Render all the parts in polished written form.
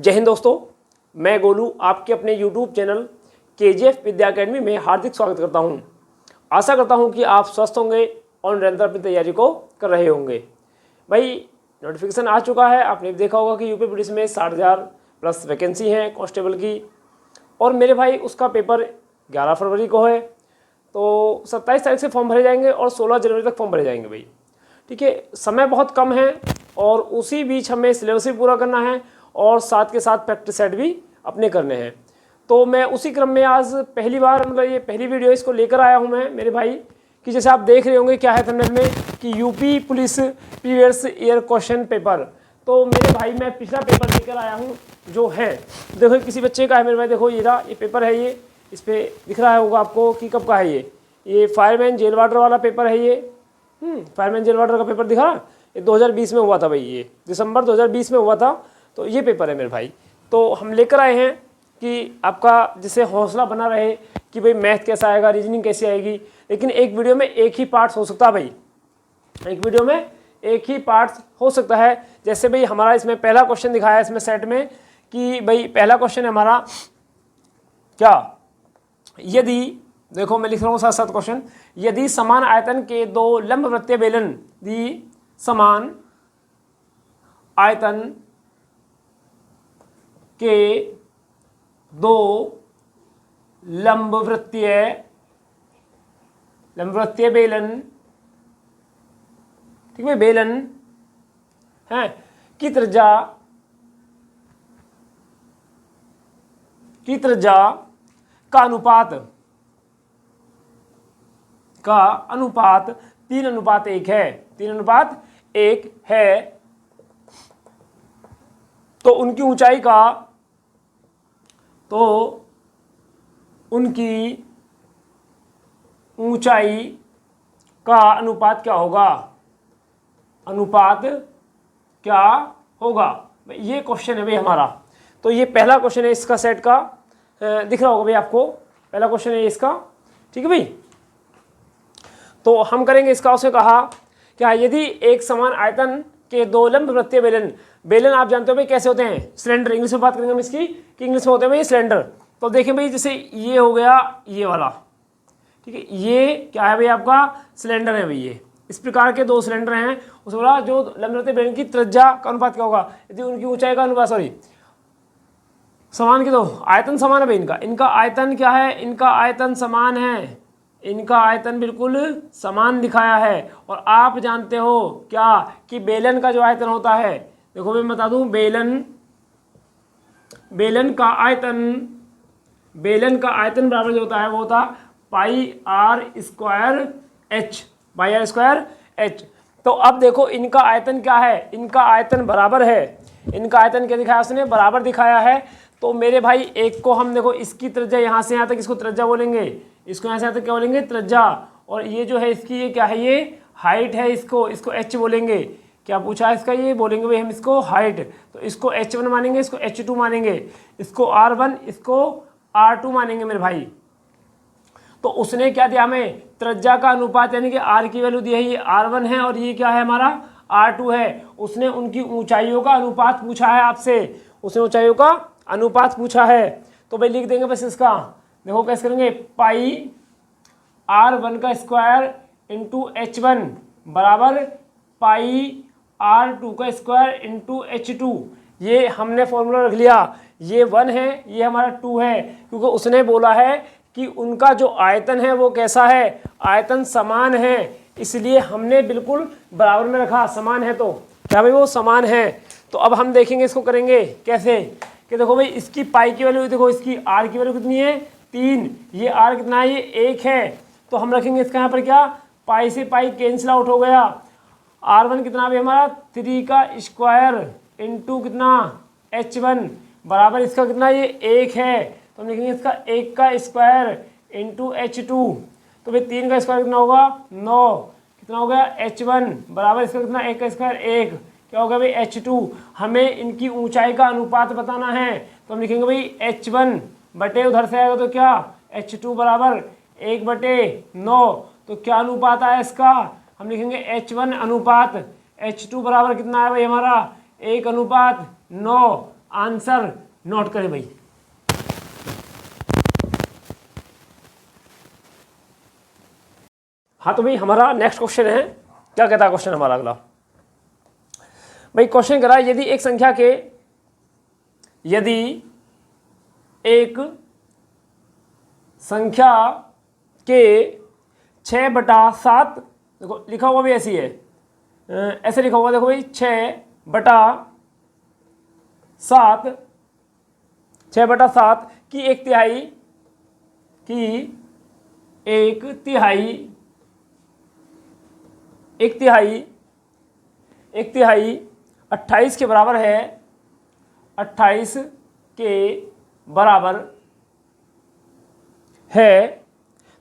जय हिंद दोस्तों, मैं गोलू आपके अपने YouTube चैनल KGF विद्या अकेडमी में हार्दिक स्वागत करता हूं। आशा करता हूं कि आप स्वस्थ होंगे और निरंतर अपनी तैयारी को कर रहे होंगे। भाई नोटिफिकेशन आ चुका है, आपने देखा होगा कि यूपी पुलिस में 60,000 प्लस वैकेंसी है कांस्टेबल की। और मेरे भाई उसका पेपर 11 फरवरी को है, तो 27 तारीख से फॉर्म भरे जाएंगे और 16 जनवरी तक फॉर्म भरे जाएंगे भाई। ठीक है, समय बहुत कम है और उसी बीच हमें सिलेबस भी पूरा करना है और साथ के साथ प्रैक्टिस सेट भी अपने करने हैं। तो मैं उसी क्रम में आज पहली बार ये पहली वीडियो इसको लेकर आया हूं मैं मेरे भाई, कि जैसे आप देख रहे होंगे क्या है थंबनेल में कि UP police previous year question paper. तो मेरे भाई मैं पिछला पेपर लेकर आया हूँ जो है, देखो किसी बच्चे का है मेरे भाई, देखो ये पेपर है, ये इस पर दिख रहा होगा आपको कि कब का है ये फायरमैन जेल वार्डर वाला पेपर है। ये फायरमैन जेल वार्डर का पेपर दिखा, ये 2020 में हुआ था भाई, ये दिसंबर 2020 में हुआ था। तो ये पेपर है मेरे भाई, तो हम लेकर आए हैं कि आपका जिससे हौसला बना रहे कि भाई मैथ कैसा आएगा, रीजनिंग कैसी आएगी। लेकिन एक वीडियो में एक ही पार्ट्स हो सकता है भाई, एक वीडियो में एक ही पार्ट्स हो सकता है। जैसे भाई हमारा इसमें पहला क्वेश्चन दिखाया है इसमें सेट में कि भाई पहला क्वेश्चन है हमारा क्या, यदि देखो मैं लिख रहा हूँ साथ साथ क्वेश्चन, यदि समान आयतन के दो लंबवृत्तीय बेलन, दी समान आयतन के दो लंबवृत्तीय बेलन, ठीक है, बेलन है की त्रिज्या का अनुपात 3:1 है, 3:1 है। तो उनकी ऊंचाई का अनुपात क्या होगा, ये क्वेश्चन है भाई हमारा। तो ये पहला क्वेश्चन है इसका सेट का, दिख रहा होगा भाई आपको, पहला क्वेश्चन है इसका। ठीक है भाई, तो हम करेंगे इसका। उसने कहा क्या, यदि एक समान आयतन के दो लंबवृत्तीय बेलन आप जानते हो भाई कैसे होते हैं, सिलेंडर। इंग्लिश में बात करेंगे हम इसकी कि इंग्लिश में होते हैं भाई सिलेंडर। तो देखिए भाई जैसे ये हो गया ये वाला, ठीक है, ये क्या है भाई आपका सिलेंडर है भाई। ये इस प्रकार के दो सिलेंडर हैं, उस वाला जो लंबवृत्तीय बेलन की त्रिज्या का अनुपात क्या होगा, यदि उनकी ऊंचाई का अनुपात समान के दो आयतन समान है भाई, इनका आयतन क्या है, इनका आयतन समान है, इनका आयतन बिल्कुल समान दिखाया है। और आप जानते हो क्या कि बेलन का जो आयतन होता है, देखो मैं बता दूं, बेलन का आयतन बराबर जो होता है वो होता पाई आर स्क्वायर एच। तो अब देखो इनका आयतन क्या है, इनका आयतन बराबर है, इनका आयतन क्या दिखाया उसने, बराबर दिखाया है। तो मेरे भाई एक को हम देखो इसकी त्रिज्या यहाँ से यहाँ तक इसको त्रिज्या बोलेंगे, इसको यहाँ से यहाँ तक क्या बोलेंगे, त्रिज्या। और ये जो है इसकी ये क्या है, ये हाइट है, इसको एच बोलेंगे। क्या पूछा है इसका, ये बोलेंगे भाई हम इसको हाइट। तो इसको h1 मानेंगे, इसको h2 मानेंगे, इसको r1, इसको r2 मानेंगे मेरे भाई। तो उसने क्या दिया हमें, त्रिज्या का अनुपात, यानी कि r की वैल्यू दी है, ये r1 है और ये क्या है हमारा r2 है। उसने उनकी ऊंचाइयों का अनुपात पूछा है आपसे, उसने ऊंचाइयों का अनुपात पूछा है। तो भाई लिख देंगे बस इसका, देखो कैसे करेंगे, पाई r1 का स्क्वायर इंटू h1 बराबर पाई r2 का स्क्वायर इंटू h2। ये हमने फॉर्मूला रख लिया, ये 1 है, ये हमारा 2 है, क्योंकि उसने बोला है कि उनका जो आयतन है वो कैसा है, आयतन समान है, इसलिए हमने बिल्कुल बराबर में रखा, समान है। तो क्या भाई वो समान है। तो अब हम देखेंगे इसको करेंगे कैसे, कि देखो भाई इसकी पाई की वैल्यू, देखो इसकी आर की वैल्यू कितनी है, 3, ये आर कितना है, ये 1 है। तो हम रखेंगे इसका यहाँ पर क्या, पाई से पाई कैंसिल आउट हो गया, r1 कितना भी हमारा 3 का स्क्वायर इंटू कितना h1 बराबर इसका कितना, ये 1 है। तो हम लिखेंगे इसका 1 का स्क्वायर इंटू h2। तो भाई 3 का स्क्वायर कितना होगा, 9, कितना हो गया h1 बराबर इसका कितना, 1 का स्क्वायर 1, क्या होगा भाई h2। हमें इनकी ऊंचाई का अनुपात बताना है, तो हम लिखेंगे भाई h1 बटे उधर से आएगा तो क्या, h2 बराबर 1/9। तो क्या अनुपात आया इसका, हम लिखेंगे h1 अनुपात h2 बराबर कितना है भाई हमारा 1:9। आंसर नोट करें भाई। हाँ तो भाई हमारा नेक्स्ट क्वेश्चन है, क्या कहता है क्वेश्चन हमारा अगला भाई। क्वेश्चन करा यदि एक संख्या के 6/7, देखो लिखा हुआ भी ऐसी है, ऐसे लिखा हुआ देखो भाई 6/7 की एक तिहाई 28 के बराबर है, 28 के बराबर है,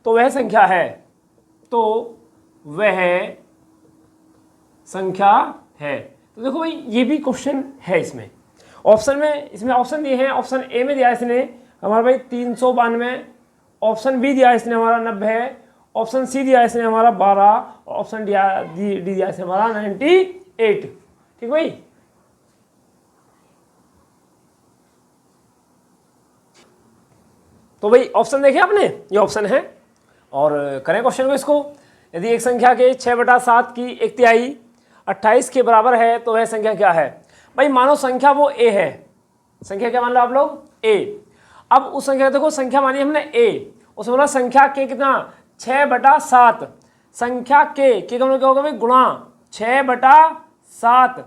तो वह संख्या है, तो देखो भाई ये भी क्वेश्चन है इसमें। ऑप्शन में इसमें ऑप्शन दिए हैं, ऑप्शन ए में दिया है इसने हमारा भाई 392, ऑप्शन बी दिया है इसने हमारा 90, ऑप्शन सी दिया है इसने हमारा 12, ऑप्शन डी दिया है इसने हमारा 98। ठीक भाई। तो भाई ऑप्शन देखे आपने, ये ऑप्शन है और करें क्वेश्चन को इसको। यदि एक संख्या के 6/7 की एक तिहाई 28 के बराबर है तो वह संख्या क्या है। भाई मानो संख्या वो ए है, संख्या क्या मान लो आप लोग, ए। अब उस संख्या देखो, संख्या मानी हमने ए, उसमें बोला संख्या के कितना 6/7, संख्या के का मतलब क्या होगा भाई गुणा 6/7।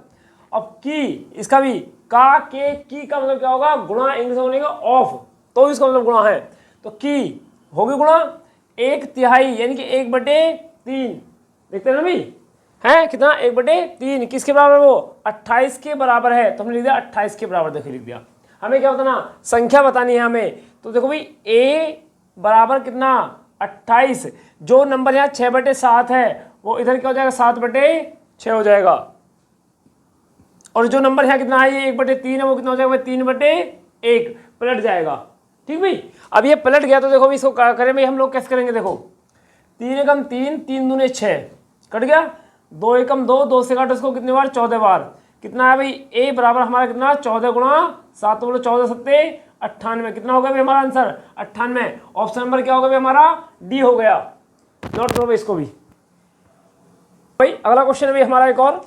अब की इसका भी का के की का मतलब क्या होगा गुणा, इंग्लिश में बोलेगा ऑफ, तो इसका मतलब गुणा है, तो की होगी गुणा 1/3 यानी कि 1/3। देखते हैं ना भाई, है कितना 1/3 किसके बराबर, वो 28 के बराबर है, तो हमने लिख दिया 28 के बराबर। देखो लिख दिया। हमें क्या बताना, संख्या बतानी है हमें, तो देखो भाई a बराबर कितना 28, जो नंबर यहाँ 6/7 है वो इधर क्या हो जाएगा 7/6 हो जाएगा, और जो नंबर यहाँ कितना है ये 1/3 है वो कितना हो जाएगा 3/1 पलट जाएगा। ठीक भाई। अब ये पलट गया तो देखो भाई इसको क्या करें भाई, हम लोग कैसे करेंगे, देखो 3 एकम 3, 3 दूने 6 कट गया, 2 एकम 2, 2 से काटो इसको कितने बार 14 बार, कितना है भाई ए बराबर हमारा कितना 14 × 7, तो बोलो 14 7 98, कितना होगा भाई हमारा आंसर 98। ऑप्शन नंबर क्या होगा भाई हमारा डी हो गया। नोट करो भाई इसको भी। भाई अगला क्वेश्चन भी हमारा एक और,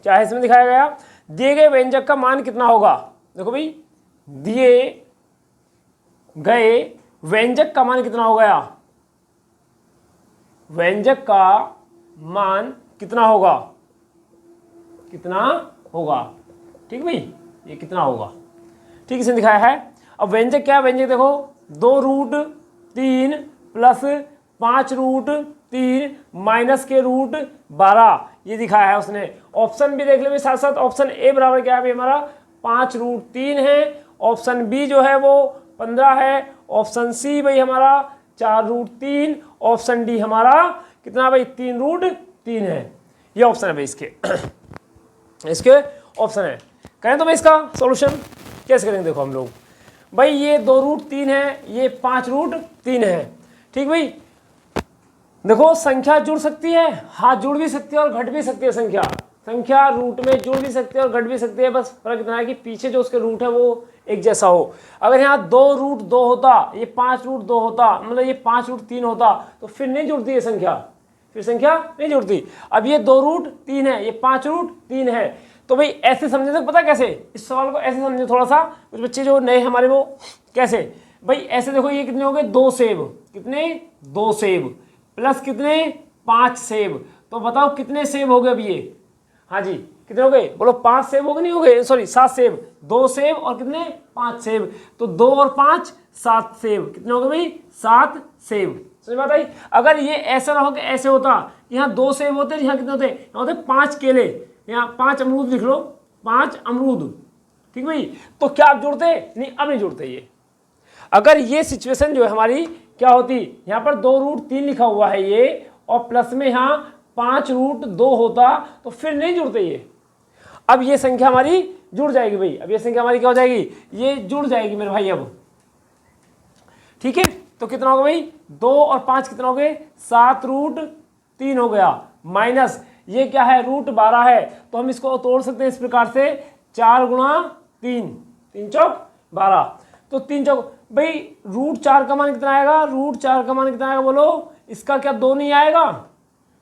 क्या है इसमें दिखाया गया, दिए गए व्यंजक का मान कितना होगा। देखो भाई दिए गए व्यंजक का मान कितना हो गया, व्यंजक का मान कितना होगा, ठीक भाई ये कितना होगा, ठीक इसने दिखाया है। अब व्यंजक क्या है, व्यंजक देखो 2√3 प्लस 5√3 माइनस के √12 ये दिखाया है उसने। ऑप्शन भी देख ले साथ साथ, ऑप्शन ए बराबर क्या है भाई हमारा 5√3 है, ऑप्शन बी जो है वो 15 है, ऑप्शन सी भाई हमारा 4√3, ऑप्शन डी हमारा कितना भाई 3√3 है। ये ऑप्शन है भाई इसके ऑप्शन है। करें तो भाई इसका सॉल्यूशन कैसे करेंगे, देखो हम लोग भाई ये 2√3 है, ये 5√3 है। ठीक भाई, देखो संख्या जुड़ सकती है, हाँ जुड़ भी सकती है और घट भी सकती है। संख्या रूट में जुड़ भी सकती है और घट भी सकती है, बस फर्क इतना है कि पीछे जो उसके रूट है वो एक जैसा हो। अगर यहाँ 2√2 होता, ये 5√2 होता, मतलब ये 5√3 होता, तो फिर नहीं जुड़ती है संख्या, फिर संख्या नहीं जुड़ती। अब ये 2√3 है, ये 5√3 है, तो भाई ऐसे समझे तो पता कैसे, इस सवाल को ऐसे समझे थोड़ा सा, कुछ बच्चे जो नए हमारे वो कैसे भाई ऐसे देखो, ये कितने हो गए 2 सेब, कितने 2 सेब प्लस कितने 5 सेब, तो बताओ कितने सेब हो गए अभी ये, हाँ जी कितने हो गए बोलो 5 सेब हो गए, नहीं हो गए सॉरी 7 सेब, 2 सेब और कितने 5 सेब, तो 2 और 5 7 सेब, कितने हो गए भाई 7 सेब। समझ बात आई। अगर ये ऐसा ना हो कि ऐसे होता, यहाँ 2 सेब होते, यहाँ कितने होते, यहाँ होते 5 केले, यहाँ 5 अमरूद लिख लो, 5 अमरूद। ठीक भाई, तो क्या आप जुड़ते, नहीं अब नहीं जुड़ते ये। अगर ये सिचुएशन जो है हमारी क्या होती, यहाँ पर 2√3 लिखा हुआ है ये, और प्लस में यहाँ 5√2 होता, तो फिर नहीं जुड़ते ये। अब ये संख्या हमारी जुड़ जाएगी भाई, अब ये संख्या हमारी क्या हो जाएगी, ये जुड़ जाएगी मेरे भाई अब। ठीक है, तो कितना होगा भाई 2 और 5 कितना हो गए 7√3 हो गया, माइनस ये क्या है √12 है, तो हम इसको तोड़ सकते हैं इस प्रकार से 4 × 3 3 चौक 12। तो 3 चौक भाई √4 का मान कितना आएगा, √4 का मान कितना आएगा बोलो, इसका क्या 2 नहीं आएगा,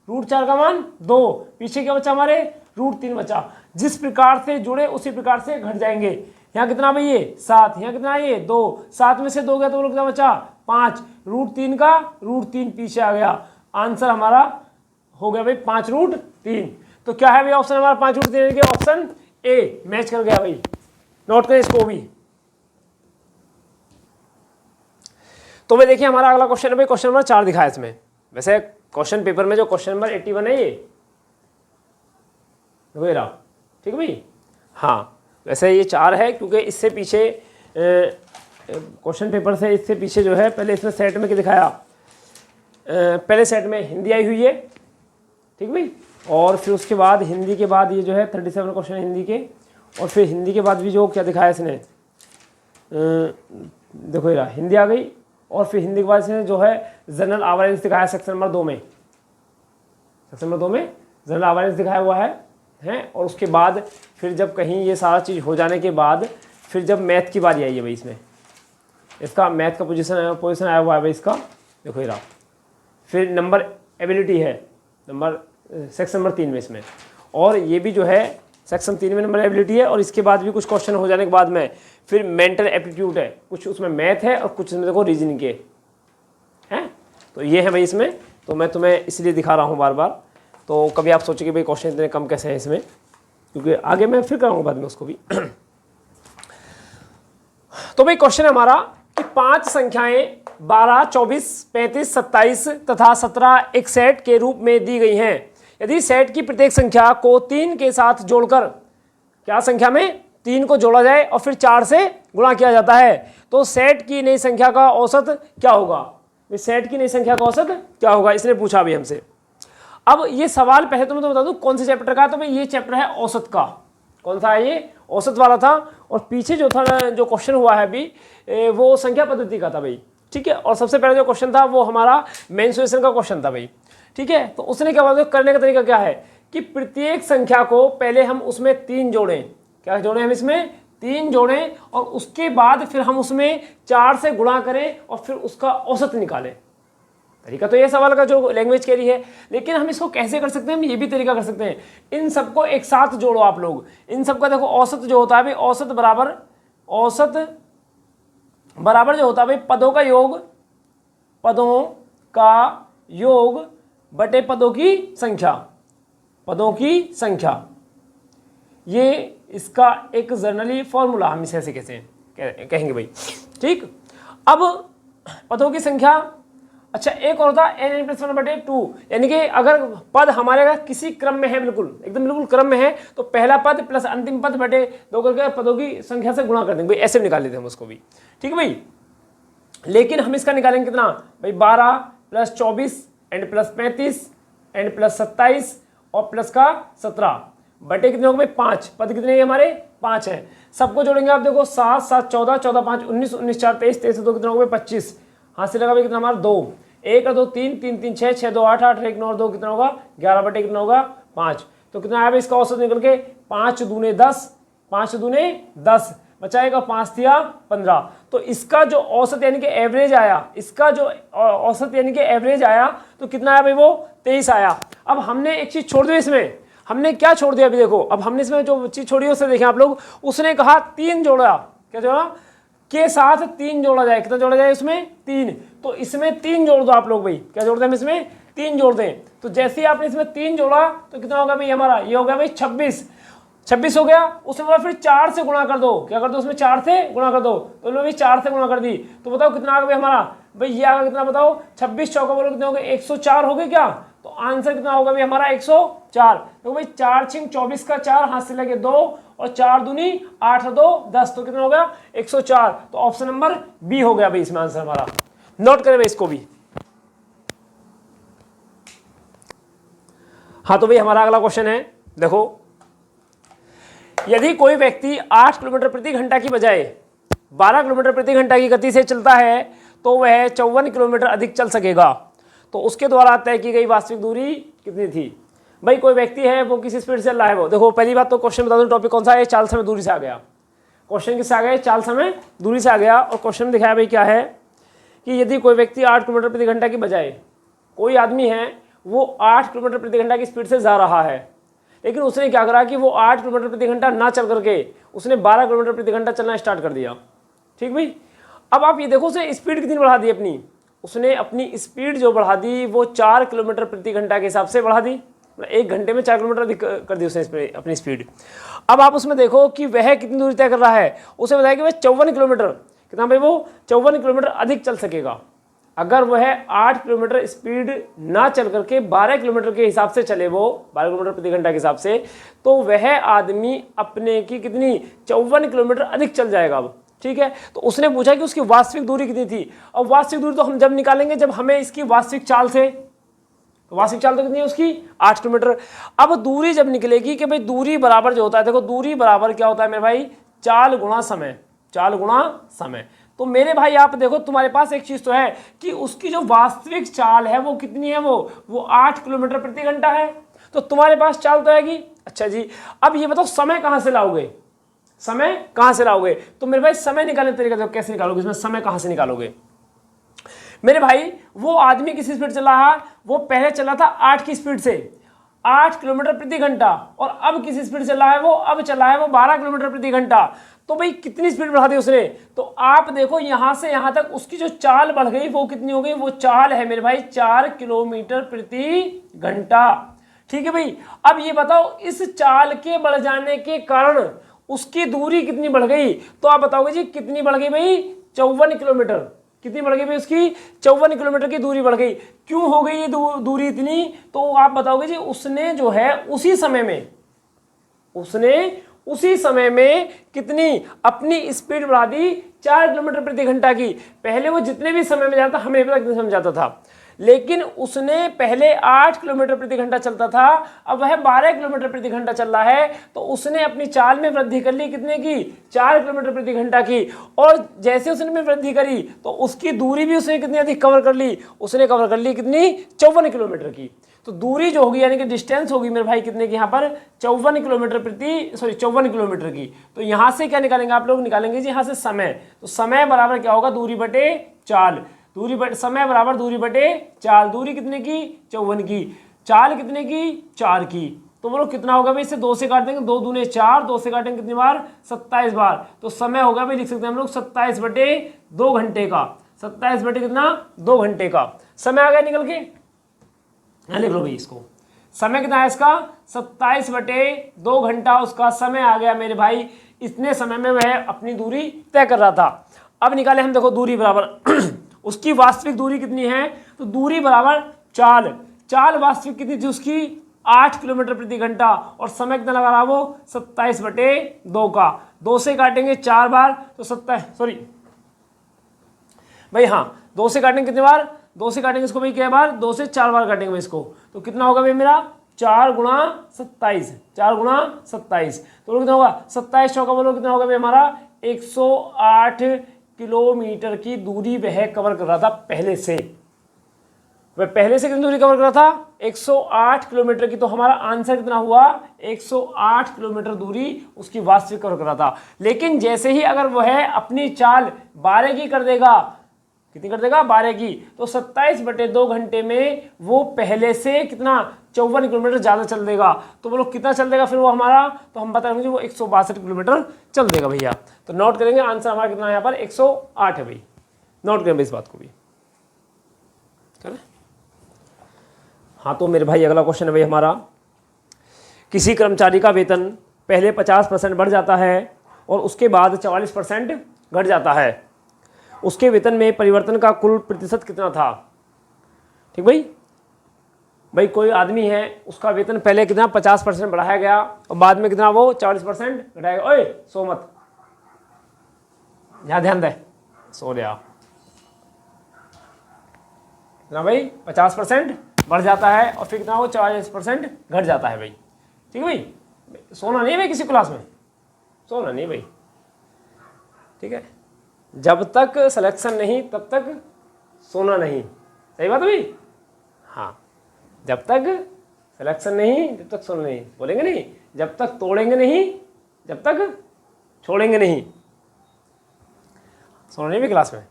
√4 का मान 2, पीछे क्या बचा हमारे √3 बचा। जिस प्रकार से जुड़े उसी प्रकार से घट जाएंगे। यहाँ कितना भाई ये 7, यहाँ कितना ये 2, 7 में से 2 गया तो बोलो कितना बचा 5, √3 का √3 पीछे आ गया। आंसर हमारा हो गया भाई 5√3। तो क्या है भाई ऑप्शन हमारा 5√3 के ऑप्शन ए मैच कर गया भाई, नोट करें इसको भी। तो भाई देखिए हमारा अगला क्वेश्चन है भाई क्वेश्चन नंबर 4 दिखाया इसमें। वैसे क्वेश्चन पेपर में जो क्वेश्चन नंबर 81 है ये रहा, ठीक है भाई। हाँ वैसे ये 4 है क्योंकि इससे पीछे क्वेश्चन पेपर से इससे पीछे जो है पहले इसमें सेट में क्या दिखाया, पहले सेट में हिंदी आई हुई है, ठीक भाई। और फिर उसके बाद हिंदी के बाद ये जो है 37 क्वेश्चन हिंदी के, और फिर हिंदी के बाद भी जो क्या दिखाया इसने, देखो ये हिंदी आ गई, और फिर हिंदी के बाद इसने जो है जनरल अवेयरनेस दिखाया सेक्शन नंबर 2 में, सेक्शन नंबर 2 में जनरल अवेयरनेस दिखाया हुआ है हैं। और उसके बाद फिर जब कहीं ये सारा चीज़ हो जाने के बाद फिर जब मैथ की बारी आई है भाई, इसमें इसका मैथ का पोजीशन आया हुआ है भाई इसका, देखो ये रहा। फिर नंबर एबिलिटी है नंबर सेक्शन नंबर 3 में इसमें, और ये भी जो है सेक्शन 3 में नंबर एबिलिटी है। और इसके बाद भी कुछ क्वेश्चन हो जाने के बाद में फिर मेंटल एप्टीट्यूड है, कुछ उसमें मैथ है और कुछ इसमें देखो रीजनिंग के हैं। तो ये है भाई इसमें, तो मैं तुम्हें इसलिए दिखा रहा हूँ बार बार। तो कभी आप सोचोगे भाई क्वेश्चन इतने कम कैसे हैं इसमें, क्योंकि आगे मैं फिर कराऊंगा बाद में उसको भी। तो भाई क्वेश्चन है हमारा कि 5 संख्याएं 12, 24, 35, 27 तथा 17 एक सेट के रूप में दी गई हैं। यदि सेट की प्रत्येक संख्या को 3 के साथ जोड़कर, क्या संख्या में 3 को जोड़ा जाए और फिर 4 से गुणा किया जाता है, तो सेट की नई संख्या का औसत क्या होगा। सेट की नई संख्या का औसत क्या होगा, इसने पूछा अभी हमसे। अब ये सवाल पहले तो मैं तो बता दूं कौन से चैप्टर का है, तो भाई ये चैप्टर है औसत का। कौन सा है ये, औसत वाला था। और पीछे जो था जो क्वेश्चन हुआ है अभी वो संख्या पद्धति का था भाई, ठीक है। और सबसे पहले जो क्वेश्चन था वो हमारा मेंसुरेशन का क्वेश्चन था भाई, ठीक है। तो उसने क्या बोला, करने का तरीका क्या है कि प्रत्येक संख्या को पहले हम उसमें 3 जोड़ें, क्या जोड़ें हम इसमें 3 जोड़ें, और उसके बाद फिर हम उसमें 4 से गुणा करें और फिर उसका औसत निकालें। तरीका तो ये सवाल का जो लैंग्वेज कह रही है, लेकिन हम इसको कैसे कर सकते हैं, हम ये भी तरीका कर सकते हैं। इन सबको एक साथ जोड़ो आप लोग, इन सबका देखो औसत जो होता है भाई, औसत बराबर जो होता है भाई पदों का योग बटे पदों की संख्या, ये इसका एक जर्नली फॉर्मूला हम इसे ऐसे कैसे कहेंगे भाई, ठीक। अब पदों की संख्या, अच्छा एक और होता है n+1/2, यानी कि अगर पद हमारे अगर किसी क्रम में है, बिल्कुल क्रम में है, तो पहला पद प्लस अंतिम पद बटे 2 करके पदों की संख्या से गुणा कर देंगे भाई, ऐसे निकाल लेते हैं हम उसको भी, ठीक है भाई। लेकिन हम इसका निकालेंगे कितना भाई, 12 + 24 एंड प्लस 35 एंड प्लस 27 और प्लस का 17 बटे कितने हो गए 5। पद कितने हैं हमारे 5 हैं। सबको जोड़ेंगे आप देखो 7 7 14 14 5 19 19 4 23 23 2 कितने हो गए 25। हाथ से लगा भाई कितना हमारा 2, 1 2 3 3 3 6 6 2 8 8 1 9 2 कितना होगा 11 बटे कितना होगा 5। तो कितना आया भाई इसका औसत निकल के 5 दूने 10, 5 दूने 10 बचाएगा 5 दिया 15। तो इसका जो औसत यानी कि एवरेज आया, इसका जो औसत यानी कि एवरेज आया तो कितना आया भाई वो 23 आया। अब हमने एक चीज छोड़ दी इसमें, हमने क्या छोड़ दिया अभी देखो, अब हमने इसमें जो चीज छोड़ी उससे देखें आप लोग, उसने कहा 3 जोड़ा, क्या जोड़ा के साथ 3 जोड़ा जाए, कितना जोड़ा जाए इसमें 3, तो इसमें 3 जोड़ दो आप लोग भाई, क्या जोड़ दें हम इसमें 3 जोड़ दें। तो जैसे ही आपने इसमें 3 जोड़ा तो कितना होगा भाई हमारा, ये हो गया भाई 26 हो गया। उसमें बोला फिर 4 से गुणा कर दो, क्या कर दो उसमें 4 से गुणा कर दो, तो भाई 4 से गुणा कर दी, तो बताओ कितना आ गया भाई हमारा, भाई ये आ गया कितना बताओ 26 चौका बोलो कितने हो गए 104 हो गए क्या, तो आंसर कितना होगा भाई हमारा 104। तो भाई 4 छिंग 24 का 4 हाथ से लगे 2 और 4 दूनी 8 2 10, तो कितना हो गया 104। तो ऑप्शन नंबर बी हो गया भाई इसमें आंसर हमारा। नोट करें भाई इसको भी। हाँ तो भाई हमारा अगला क्वेश्चन है, देखो यदि कोई व्यक्ति 8 किलोमीटर प्रति घंटा की बजाय 12 किलोमीटर प्रति घंटा की गति से चलता है तो वह 54 किलोमीटर अधिक चल सकेगा, तो उसके द्वारा तय की गई वास्तविक दूरी कितनी थी। भाई कोई व्यक्ति है वो किसी स्पीड से चल रहा है, वो देखो पहली बात तो क्वेश्चन बता दूं टॉपिक कौन सा है, चाल समय दूरी से आ गया। क्वेश्चन किससे आ गया, चाल समय दूरी से आ गया। और क्वेश्चन दिखाया भाई क्या है कि यदि कोई व्यक्ति 8 किलोमीटर प्रति घंटा की बजाय, कोई आदमी है वो 8 किलोमीटर प्रति घंटा की स्पीड से जा रहा है, लेकिन उसने क्या करा कि वो 8 किलोमीटर प्रति घंटा ना चल करके उसने 12 किलोमीटर प्रति घंटा चलना स्टार्ट कर दिया। ठीक भाई, अब आप ये देखो उसने स्पीड कितनी बढ़ा दी अपनी, उसने अपनी स्पीड जो बढ़ा दी वो 4 किलोमीटर प्रति घंटा के हिसाब से बढ़ा दी, 1 घंटे में 4 किलोमीटर अधिक कर दी उसने अपनी स्पीड। अब आप उसमें देखो कि वह कितनी दूरी तय कर रहा है, उसे बताया कि वह 54 किलोमीटर, कितना भाई, वो 54 किलोमीटर अधिक चल सकेगा। अगर वह 8 किलोमीटर स्पीड ना चल करके 12 किलोमीटर के हिसाब से चले, वो 12 किलोमीटर प्रति घंटा के हिसाब से, तो वह आदमी अपने की कितनी 54 किलोमीटर अधिक चल जाएगा। अब ठीक है, तो उसने पूछा कि उसकी वास्तविक दूरी कितनी थी। अब वास्तविक दूरी तो हम जब निकालेंगे जब हमें इसकी वास्तविक चाल से, तो वास्तविक चाल तो कितनी है उसकी 8 किलोमीटर। अब दूरी जब निकलेगी कि भाई दूरी बराबर जो होता है, देखो दूरी बराबर क्या होता है मेरे भाई, चाल गुणा समय, चाल गुणा समय। तो मेरे भाई आप देखो तुम्हारे पास एक चीज तो है कि उसकी जो वास्तविक चाल है वो कितनी है, वो 8 किलोमीटर प्रति घंटा है, तो तुम्हारे पास चाल तो आएगी। अच्छा जी, अब ये बताओ समय कहां से लाओगे, समय कहां से लाओगे, तो मेरे भाई समय निकालने का तरीका देखो, कैसे निकालोगे इसमें, समय कहां से निकालोगे मेरे भाई। वो आदमी किस स्पीड चला है, वो पहले चला था 8 की स्पीड से, 8 किलोमीटर प्रति घंटा, और अब किस स्पीड चला है, वो अब चला है वो 12 किलोमीटर प्रति घंटा। तो भाई कितनी स्पीड बढ़ा दी उसने, तो आप देखो यहां से यहां तक उसकी जो चाल बढ़ गई वो कितनी हो गई, वो चाल है मेरे भाई 4 किलोमीटर प्रति घंटा। ठीक है भाई, अब ये बताओ इस चाल के बढ़ जाने के कारण उसकी दूरी कितनी बढ़ गई, तो आप बताओगे जी कितनी बढ़ गई भाई, 54 किलोमीटर। कितनी बढ़ गई भाई उसकी 54 किलोमीटर की दूरी बढ़ गई। क्यों हो गई ये दूरी इतनी, तो आप बताओगे जी उसने जो है उसी समय में, उसने उसी समय में कितनी अपनी स्पीड बढ़ा दी 4 किलोमीटर प्रति घंटा की। पहले वो जितने भी समय में जाता हमें पता कितने समय जाता था, लेकिन उसने पहले 8 किलोमीटर प्रति घंटा चलता था, अब वह 12 किलोमीटर प्रति घंटा चल रहा है, तो उसने अपनी चाल में वृद्धि कर ली कितने की, 4 किलोमीटर प्रति घंटा की। और जैसे उसने वृद्धि करी तो उसकी दूरी भी उसने कितनी अधिक कवर कर ली, उसने कवर कर ली कितनी 54 किलोमीटर की। तो दूरी जो होगी यानी कि डिस्टेंस होगी मेरे भाई कितने की, यहाँ पर 54 किलोमीटर की। तो यहाँ से क्या निकालेंगे आप लोग, निकालेंगे जी यहाँ से समय। तो समय बराबर क्या होगा, दूरी बटे चाल, दूरी बटे समय बराबर दूरी बटे चाल। दूरी कितने की 54 की, चाल कितने की 4 की। तो बोलो कितना होगा भाई, इसे 2 से काट देंगे, 2 दूने 4, 2 से काटेंगे कितनी बार 27 बार। तो समय होगा भाई, लिख सकते हैं हम लोग 27 बटे 2 घंटे का, 27 बटे कितना 2 घंटे का समय आ गया निकल के। लिख लो भाई इसको, समय कितना है इसका 27 बटे 2 घंटा उसका समय आ गया मेरे भाई। इतने समय में वह अपनी दूरी तय कर रहा था। अब निकाले हम, देखो दूरी बराबर उसकी वास्तविक दूरी कितनी है, तो दूरी बराबर चाल, चाल वास्तविक कितनी थी उसकी 8 किलोमीटर प्रति घंटा, और समय कितना लगा रहा वो 27 बटे 2 का। 2 से काटेंगे 4 बार तो 27, सॉरी भाई हाँ 2 से काटेंगे कितनी बार, 2 से काटेंगे इसको भाई क्या बार, 2 से 4 बार काटेंगे भाई इसको। तो कितना होगा भाई मेरा 4 गुणा 27, 4 गुणा 27, तो कितना होगा 27 चौका बोलो कितना होगा भाई हमारा 108 किलोमीटर की दूरी वह कवर कर रहा था पहले से। वह पहले से कितनी दूरी कवर कर रहा था 108 किलोमीटर की। तो हमारा आंसर कितना हुआ 108 किलोमीटर दूरी उसकी वास्तविक कवर कर रहा था। लेकिन जैसे ही अगर वह अपनी चाल 12 की कर देगा, कितनी कर देगा 12 की, तो 27 बटे 2 घंटे में वो पहले से कितना 54 किलोमीटर ज़्यादा चल देगा। तो बोलो कितना चल देगा फिर वो हमारा, तो हम बता देंगे वो 162 किलोमीटर चल देगा भैया। तो नोट करेंगे आंसर हमारा कितना है यहाँ पर 108 है भाई, नोट करेंगे इस बात को भी, करें। हाँ तो मेरे भाई अगला क्वेश्चन है भाई हमारा, किसी कर्मचारी का वेतन पहले 50% बढ़ जाता है और उसके बाद 44% घट जाता है, उसके वेतन में परिवर्तन का कुल प्रतिशत कितना था। ठीक भाई, भाई कोई आदमी है उसका वेतन पहले कितना 50% बढ़ाया गया और बाद में कितना वो 40% घटाया। ओए सो मत, यहाँ ध्यान दे, सो रहा ना भाई, 50% बढ़ जाता है और फिर कितना वो 40% घट जाता है भाई। ठीक है भाई, सोना नहीं है भाई किसी क्लास में, सोना नहीं भाई, ठीक है। जब तक सिलेक्शन नहीं तब तक सोना नहीं, सही बात है भाई। हाँ, जब तक सिलेक्शन नहीं जब तक सोना नहीं, बोलेंगे नहीं, जब तक तोड़ेंगे नहीं जब तक छोड़ेंगे नहीं। सुना नहीं भी क्लास में?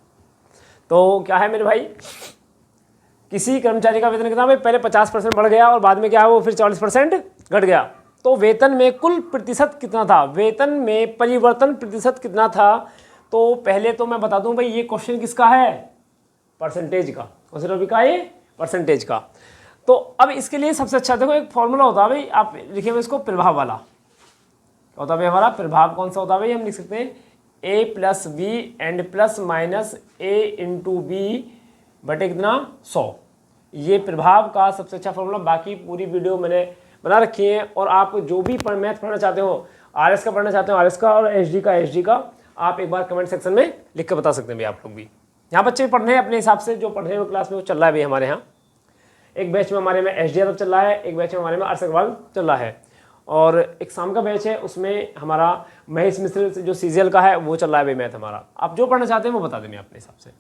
तो क्या है मेरे भाई, किसी कर्मचारी का वेतन कितना भाई, पहले 50% बढ़ गया और बाद में क्या है वो फिर 40% घट गया। तो वेतन में कुल प्रतिशत कितना था, वेतन में परिवर्तन प्रतिशत कितना था? तो पहले तो मैं बता दूं भाई ये क्वेश्चन किसका है, परसेंटेज का। क्वेश्चन टॉपिक का ये परसेंटेज का। तो अब इसके लिए सबसे अच्छा देखो एक फॉर्मूला होता है भाई, आप लिखे हुए इसको प्रभाव वाला। क्या होता है भाई हमारा प्रभाव, कौन सा होता है भाई, हम लिख सकते हैं A plus B and plus minus A into B बटे कितना 100। ये प्रभाव का सबसे अच्छा फॉर्मूला। बाकी पूरी वीडियो मैंने बना रखी है, और आप जो भी मैथ पढ़ना चाहते हो, आरएस का पढ़ना चाहते हो आरएस का, और एसडी का आप एक बार कमेंट सेक्शन में लिख कर बता सकते हैं भाई आप लोग भी। यहाँ बच्चे पढ़ रहे हैं अपने हिसाब से, जो पढ़ रहे हैं क्लास में वो चल रहा है भाई हमारे यहाँ। एक बैच में हमारे में एसडी यादव चल रहा है, एक बैच में हमारे में आरएस अग्रवाल चल रहा है, और एक शाम का बैच है उसमें हमारा महेश मिश्र जो सीजीएल का है वो चल रहा है भाई मैथ हमारा। आप जो पढ़ना चाहते हैं वो बता देंगे अपने हिसाब से,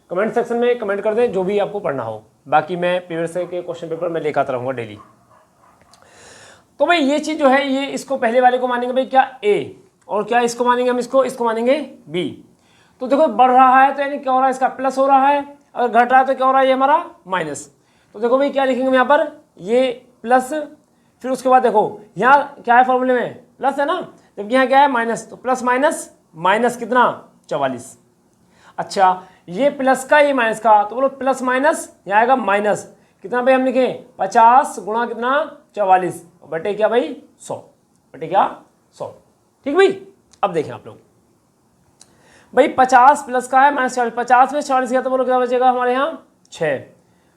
कमेंट सेक्शन में कमेंट कर दें जो भी आपको पढ़ना हो। बाकी मैं प्रीवियस के क्वेश्चन पेपर में लेकर आता रहूँगा डेली। तो भाई ये चीज़ जो है, ये इसको पहले वाले को मानेंगे भाई क्या ए, और क्या इसको मानेंगे हम, इसको मानेंगे बी। तो देखो बढ़ रहा है तो यानी क्या हो रहा है, इसका प्लस हो रहा है, अगर घट रहा है तो क्या हो रहा है, ये हमारा माइनस। तो देखो भाई क्या लिखेंगे हम यहाँ पर, ये प्लस, फिर उसके बाद देखो यहाँ क्या है फॉर्मूले में प्लस है ना, जबकि यहाँ क्या है माइनस, तो प्लस माइनस माइनस कितना 44। अच्छा ये प्लस का ये माइनस का, तो बोलो प्लस माइनस यहाँ आएगा माइनस कितना भाई, हम लिखे 50 गुणा कितना 44 बटे क्या भाई 100, बटे क्या 100। ठीक भाई। अब देखें आप लोग भाई 50 प्लस का है माइनस 40, 50 में 40 गया तो बोलो क्या बचेगा हमारे यहाँ 6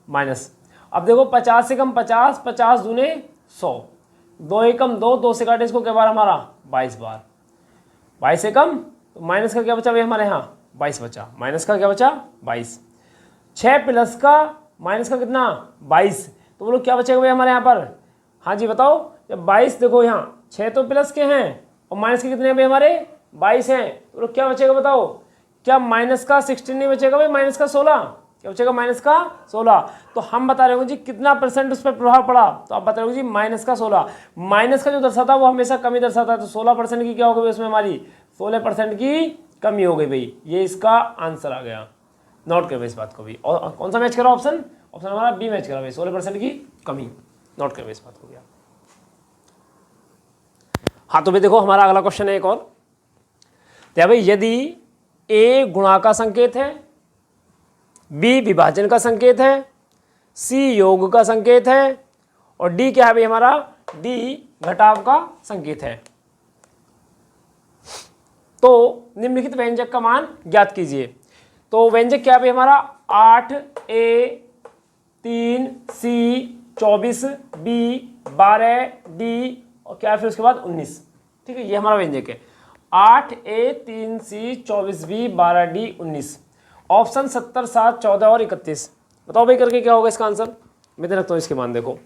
माइनस। अब देखो 50 से कम 50, 50 दूने 100, 2 एकम 2, 2 से काटे इसको क्या बार हमारा 22 बार, 22 से कम तो माइनस का क्या बचा भाई हमारे यहाँ 22 बचा, माइनस का क्या बचा 22। 6 प्लस का माइनस का कितना 22, तो बोलो क्या बचेगा भाई हमारे यहाँ पर, हाँ जी बताओ। जब 22 देखो यहाँ 6 तो प्लस के हैं और माइनस के कितने हैं भाई हमारे 22 हैं, तो बोलो क्या बचेगा बताओ, क्या माइनस का 16 नहीं बचेगा भाई, माइनस का 16, क्या बचेगा माइनस का 16। तो हम बता रहे हो जी कितना परसेंट उस पर प्रभाव पड़ा, तो आप बता रहे हो जी माइनस का 16। माइनस का जो दर्शाता है वो हमेशा कमी दर्शाता है, तो 16% की क्या हो गई उसमें हमारी 16% की कमी हो गई भाई, ये इसका आंसर आ गया। नोट करो इस बात को भी। और कौन सा मैच करा ऑप्शन, ऑप्शन हमारा बी मैच करा भाई, 16% की कमी। नोट करो इस बात को गया। हाँ तो भाई देखो हमारा अगला क्वेश्चन है एक और, तो भाई यदि ए गुणा का संकेत है, बी विभाजन का संकेत है, सी योग का संकेत है, और डी क्या है भाई हमारा, डी घटाव का संकेत है, तो निम्नलिखित व्यंजक का मान ज्ञात कीजिए। तो व्यंजक क्या है भाई हमारा 8a 3c 24b 12d और क्या है फिर उसके बाद 19। ठीक है, ये हमारा व्यंजक है 8a 3c 24b 12d 19। Option 70 7 14 और 31। बताओ भाई करके क्या होगा इसका आंसर, मैं तो रखता हूँ इसके मान। देखो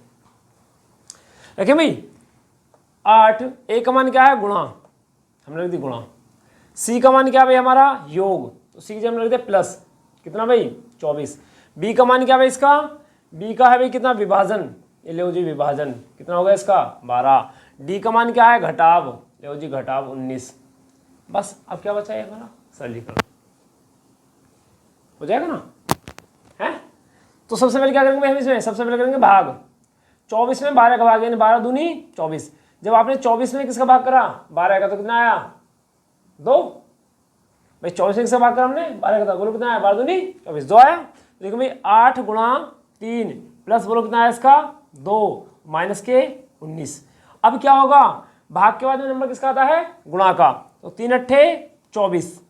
रखिए भाई 8 ए का मान क्या है गुणा, हमने रख दी गुणा। सी का मान क्या है भाई हमारा योग, तो सी जब हम रख दे प्लस कितना भाई 24। बी का मान क्या है भाई इसका, बी का है भाई कितना विभाजन, ये ले जी विभाजन कितना होगा इसका 12। डी का मान क्या है घटाव, ले जी घटाव 19। बस अब क्या बचा है हमारा सरलीकरण, हो जाएगा ना है। तो सबसे पहले क्या करेंगे हम इसमें, सबसे पहले करेंगे भाग। 24 में 12 का भाग यानी 12 दूनी 24। जब आपने 24 में किसका भाग करा 12 का तो कितना आया 2 भाई, 24 में किसका भाग करा हमने 12 का, बोलो कितना आया 12 दूनी 24, 2 आया। देखो भाई 8 गुणा 3 प्लस बोलो कितना आया इसका 2 माइनस के 19। अब क्या होगा भाग के बाद में नंबर किसका आता है गुणा का, तो 3 अट्ठे 24।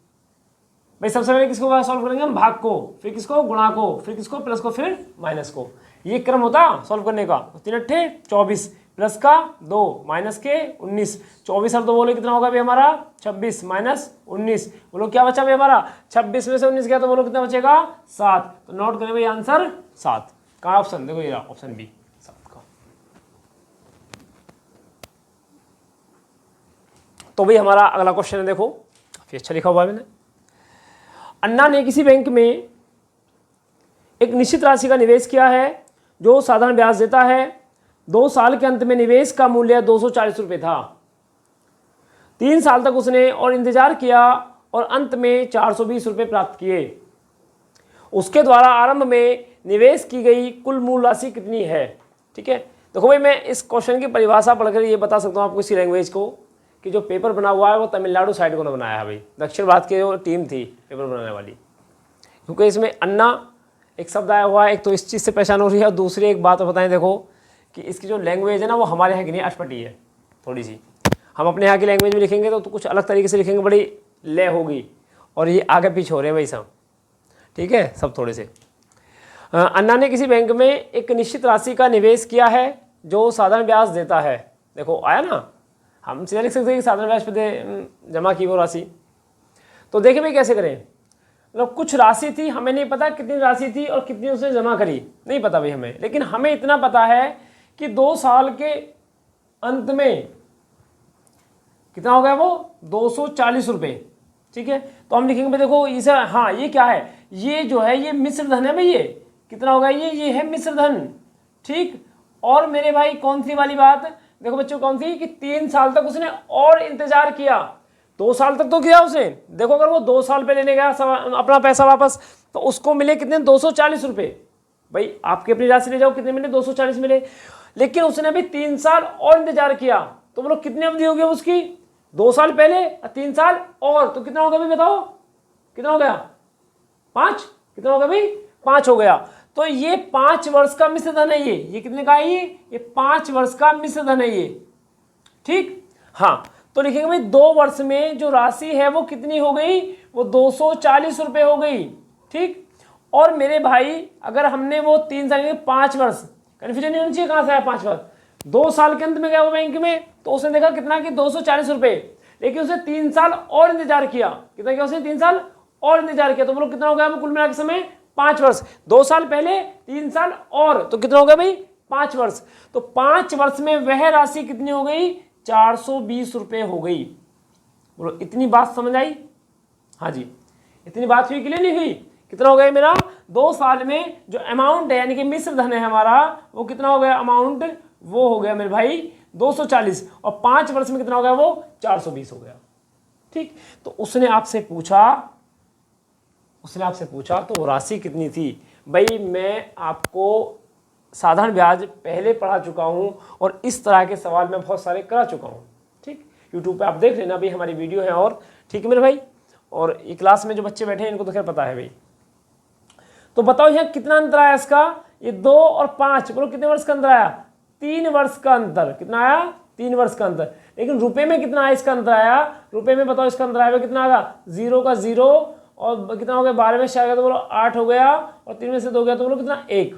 भाई सबसे पहले किसको सॉल्व करेंगे हम भाग को, फिर किसको गुणा को, फिर किसको प्लस को, फिर माइनस को, ये क्रम होता सॉल्व करने का। तो 3 अट्ठे 24 प्लस का 2 माइनस के 19, 24 और 2 बोले कितना होगा भाई हमारा 26 माइनस 19। बोलो क्या बचा भाई हमारा 26 में से 19 गया तो बोलो कितना बचेगा 7। तो नोट करें भाई आंसर 7 का ऑप्शन, देखो ये ऑप्शन बी 7 का। तो भाई हमारा अगला क्वेश्चन है, देखो काफी अच्छा लिखा हुआ है मैंने। अन्ना ने किसी बैंक में एक निश्चित राशि का निवेश किया है जो साधारण ब्याज देता है। 2 साल के अंत में निवेश का मूल्य 240 रुपये था। 3 साल तक उसने और इंतजार किया और अंत में 420 रुपये प्राप्त किए। उसके द्वारा आरंभ में निवेश की गई कुल मूल राशि कितनी है। ठीक है, देखो भाई मैं इस क्वेश्चन की परिभाषा पढ़कर ये बता सकता हूँ आपको इसी लैंग्वेज को कि जो पेपर बना हुआ है वो तमिलनाडु साइड को ना बनाया है भाई, दक्षिण भारत की जो टीम थी पेपर बनाने वाली, क्योंकि इसमें अन्ना एक शब्द आया हुआ है। एक तो इस चीज़ से पहचान हो रही है और दूसरी एक बात बताएं देखो कि इसकी जो लैंग्वेज है ना वो हमारे यहाँ की नहीं अटपटी है थोड़ी सी। हम अपने यहाँ की लैंग्वेज में लिखेंगे तो कुछ अलग तरीके से लिखेंगे, बड़ी लय होगी, और ये आगे पीछे हो रहे हैं भाई सब। ठीक है, सब थोड़े से। अन्ना ने किसी बैंक में एक निश्चित राशि का निवेश किया है जो साधारण ब्याज देता है। देखो आया ना, हम सीधा लिख सकते हैं कि साधारण ब्याज पे जमा की वो राशि। तो देखिए भाई कैसे करें, मतलब कुछ राशि थी, हमें नहीं पता कितनी राशि थी और कितनी उसने जमा करी, नहीं पता भाई हमें, लेकिन हमें इतना पता है कि 2 साल के अंत में कितना हो गया वो 240 रुपये। ठीक है, तो हम लिखेंगे भाई देखो इसे, हाँ ये क्या है, ये जो है ये मिश्र धन है भाई, ये कितना होगा, ये है मिश्र धन। ठीक, और मेरे भाई कौन सी वाली बात, देखो बच्चों कौन सी, कि 3 साल तक उसने और इंतजार किया। 2 साल तक तो किया उसने, देखो अगर वो 2 साल पे लेने गया अपना पैसा वापस तो उसको मिले कितने, 240 रुपये। भाई आपकी अपनी राशि ले जाओ, कितने मिले, 240 मिले, लेकिन उसने अभी 3 साल और इंतजार किया, तो बोलो कितनी अवधि होगी उसकी, 2 साल पहले 3 साल और, तो कितना होगा भाई बताओ, कितना हो गया, 5, कितना होगा भाई, 5 हो गया। तो ये 5 वर्ष का मिश्र धन है, ये कितने का है, ये 5 वर्ष का मिश्र धन है ये। ठीक, हाँ, तो लिखेंगे भाई 2 वर्ष में जो राशि है वो कितनी हो गई, वो 240 रुपये हो गई। ठीक, और मेरे भाई अगर हमने वो 3 साल के 5 वर्ष, कन्फ्यूजन नहीं होनी चाहिए कहाँ से आया 5 वर्ष, 2 साल के अंत में गया वो बैंक में तो उसने देखा कितना कि 240 रुपये, लेकिन उसने 3 साल और इंतजार किया, कितना किया उसने, 3 साल और इंतजार किया, तो बोलो कितना हो गया वो कुल मिला के समय 5 वर्ष। 2 साल पहले, 3 साल और, तो कितना हो गया भाई 5 वर्ष। तो 5 वर्ष में वह राशि कितनी हो गई, 420 रुपये हो गई। बोलो इतनी बात समझ आई, हाँ जी, इतनी बात हुई, क्लियर नहीं हुई, कितना हो गया मेरा 2 साल में जो अमाउंट है यानी कि मिश्र धन है हमारा वो कितना हो गया अमाउंट, वो हो गया मेरे भाई 240, और 5 वर्ष में कितना हो गया वो 420 हो गया। ठीक, तो उसने आपसे पूछा तो वो राशि कितनी थी। भाई मैं आपको साधारण ब्याज पहले पढ़ा चुका हूं और इस तरह के सवाल मैं बहुत सारे करा चुका हूं। ठीक, यूट्यूब पे आप देख लेना भाई, हमारी वीडियो है। और ठीक है मेरे भाई, और ये क्लास में जो बच्चे बैठे हैं इनको तो खैर पता है भाई। तो बताओ यहाँ कितना अंतर आया इसका, ये 2 और 5, बोलो कितने वर्ष का अंतर आया, 3 वर्ष का अंतर। कितना आया, 3 वर्ष का अंतर। लेकिन रुपए में कितना आया इसका अंतर आया, रुपए में बताओ इसका अंतर आया कितना आएगा, 0 का 0, और कितना हो गया 12 में से आ गया तो बोलो 8 हो गया, और 3 में से 2 गया तो बोलो कितना 1।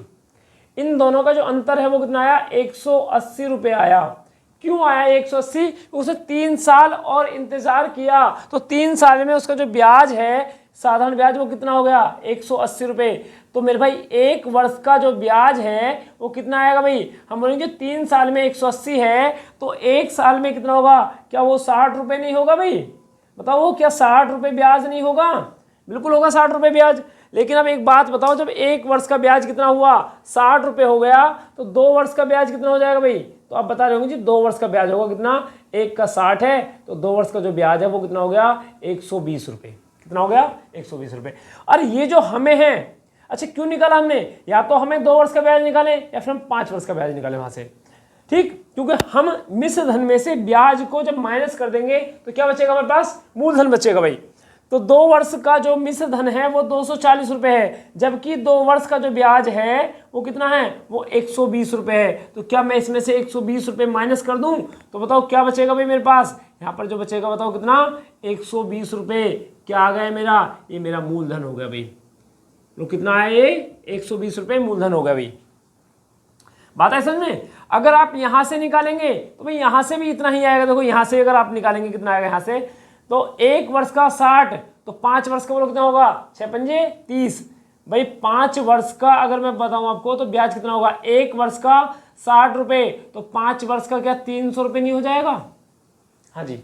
इन दोनों का जो अंतर है वो कितना आया, 180 रुपये आया। क्यों आया 180, उसने 3 साल और इंतजार किया, तो 3 साल में उसका जो ब्याज है साधारण ब्याज वो कितना हो गया 180 रुपये। तो मेरे भाई 1 वर्ष का जो ब्याज है वो कितना आएगा भाई, हम बोलेंगे 3 साल में 180 है तो 1 साल में कितना होगा, क्या वो 60 रुपये नहीं होगा भाई, बताओ वो क्या 60 रुपये ब्याज नहीं होगा, बिल्कुल होगा 60 रुपये ब्याज। लेकिन अब एक बात बताओ, जब 1 वर्ष का ब्याज कितना हुआ 60 रुपये हो गया तो 2 वर्ष का ब्याज कितना हो जाएगा भाई, तो आप बता रहे होंगे जी 2 वर्ष का ब्याज होगा कितना, 1 का 60 है तो 2 वर्ष का जो ब्याज है वो कितना हो गया 120 रुपये। कितना हो गया 120 रुपये। अरे ये जो हमें है, अच्छा क्यों निकाला हमने, या तो हमें 2 वर्ष का ब्याज निकाले या फिर हम 5 वर्ष का ब्याज निकाले वहां से। ठीक, क्योंकि हम मिश्र धन में से ब्याज को जब माइनस कर देंगे तो क्या बचेगा हमारे पास, मूलधन बचेगा भाई। तो 2 वर्ष का जो मिश्र धन है वो 240 रुपये है, जबकि 2 वर्ष का जो ब्याज है वो कितना है, वो 120 रुपये है। तो क्या मैं इसमें से 120 रुपये माइनस कर दूं तो बताओ क्या बचेगा भाई मेरे पास, यहाँ पर जो बचेगा बताओ कितना, 120 रुपये। क्या आ गया मेरा, ये मेरा मूलधन हो गया भाई। तो कितना है ये 120 रुपये मूलधन हो गया भाई। बात है समझ में। अगर आप यहाँ से निकालेंगे तो भाई यहाँ से भी इतना ही आएगा। देखो यहाँ से अगर आप निकालेंगे कितना आएगा, यहाँ से तो 1 वर्ष का 60 तो 5 वर्ष का बोलो कितना होगा, 6 पंजे 30। भाई 5 वर्ष का अगर मैं बताऊं आपको तो ब्याज कितना होगा, 1 वर्ष का 60 रुपये तो 5 वर्ष का क्या 300 रुपये नहीं हो जाएगा, हाँ जी,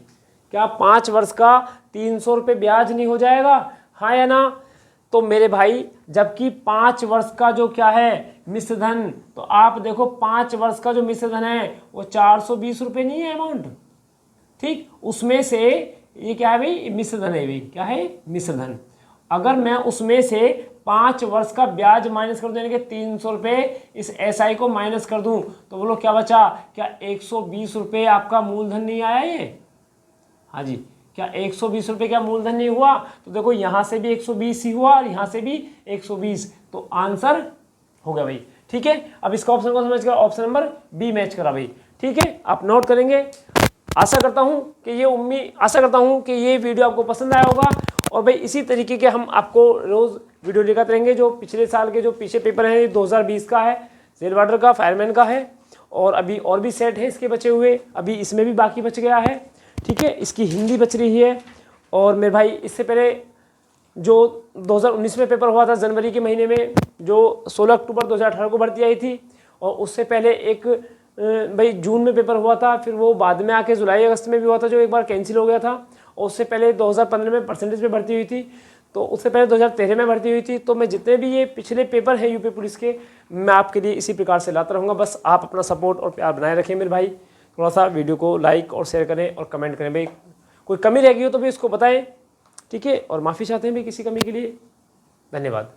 क्या 5 वर्ष का 300 रुपये ब्याज नहीं हो जाएगा, हाँ या ना। तो मेरे भाई जबकि 5 वर्ष का जो क्या है मिश्र धन, तो आप देखो 5 वर्ष का जो मिश्र धन है वो 420 रुपये नहीं है अमाउंट। ठीक, उसमें से ये क्या है भाई, मिश्र धन है भाई, क्या है, मिश्र धन। अगर मैं उसमें से 5 वर्ष का ब्याज माइनस कर दूं, यानी कि 300 रुपये इस SI को माइनस कर दूं, तो बोलो क्या बचा, क्या 120 रुपये आपका मूलधन नहीं आया ये? हाँ जी, क्या 120 रुपये क्या मूलधन नहीं हुआ? तो देखो यहाँ से भी 120 ही हुआ और यहाँ से भी 120, तो आंसर हो गया भाई। ठीक है, अब इसका ऑप्शन कौन सा मैच करा, ऑप्शन नंबर बी मैच करा भाई। ठीक है, आप नोट करेंगे। आशा करता हूँ कि ये वीडियो आपको पसंद आया होगा, और भाई इसी तरीके के हम आपको रोज़ वीडियो दिखाते रहेंगे। जो पिछले साल के जो पीछे पेपर हैं, 2020 का है, जेल वार्डर का, फायरमैन का है, और अभी और भी सेट है इसके बचे हुए, अभी इसमें भी बाकी बच गया है। ठीक है, इसकी हिंदी बच रही है। और मेरे भाई इससे पहले जो 2019 में पेपर हुआ था जनवरी के महीने में, जो 16 अक्टूबर 2018 को भर्ती आई थी, और उससे पहले एक भाई जून में पेपर हुआ था, फिर वो बाद में आके जुलाई अगस्त में भी हुआ था, जो एक बार कैंसिल हो गया था। और उससे पहले 2015 में परसेंटेज पे भर्ती हुई थी, तो उससे पहले 2013 में भर्ती हुई थी। तो मैं जितने भी ये पिछले पेपर हैं यूपी पुलिस के, मैं आपके लिए इसी प्रकार से लाता रहूँगा। बस आप अपना सपोर्ट और प्यार बनाए रखें मेरे भाई। थोड़ा सा वीडियो को लाइक और शेयर करें और कमेंट करें भाई। कोई कमी रह गई हो तो भी इसको बताएं। ठीक है, और माफ़ी चाहते हैं भाई किसी कमी के लिए। धन्यवाद।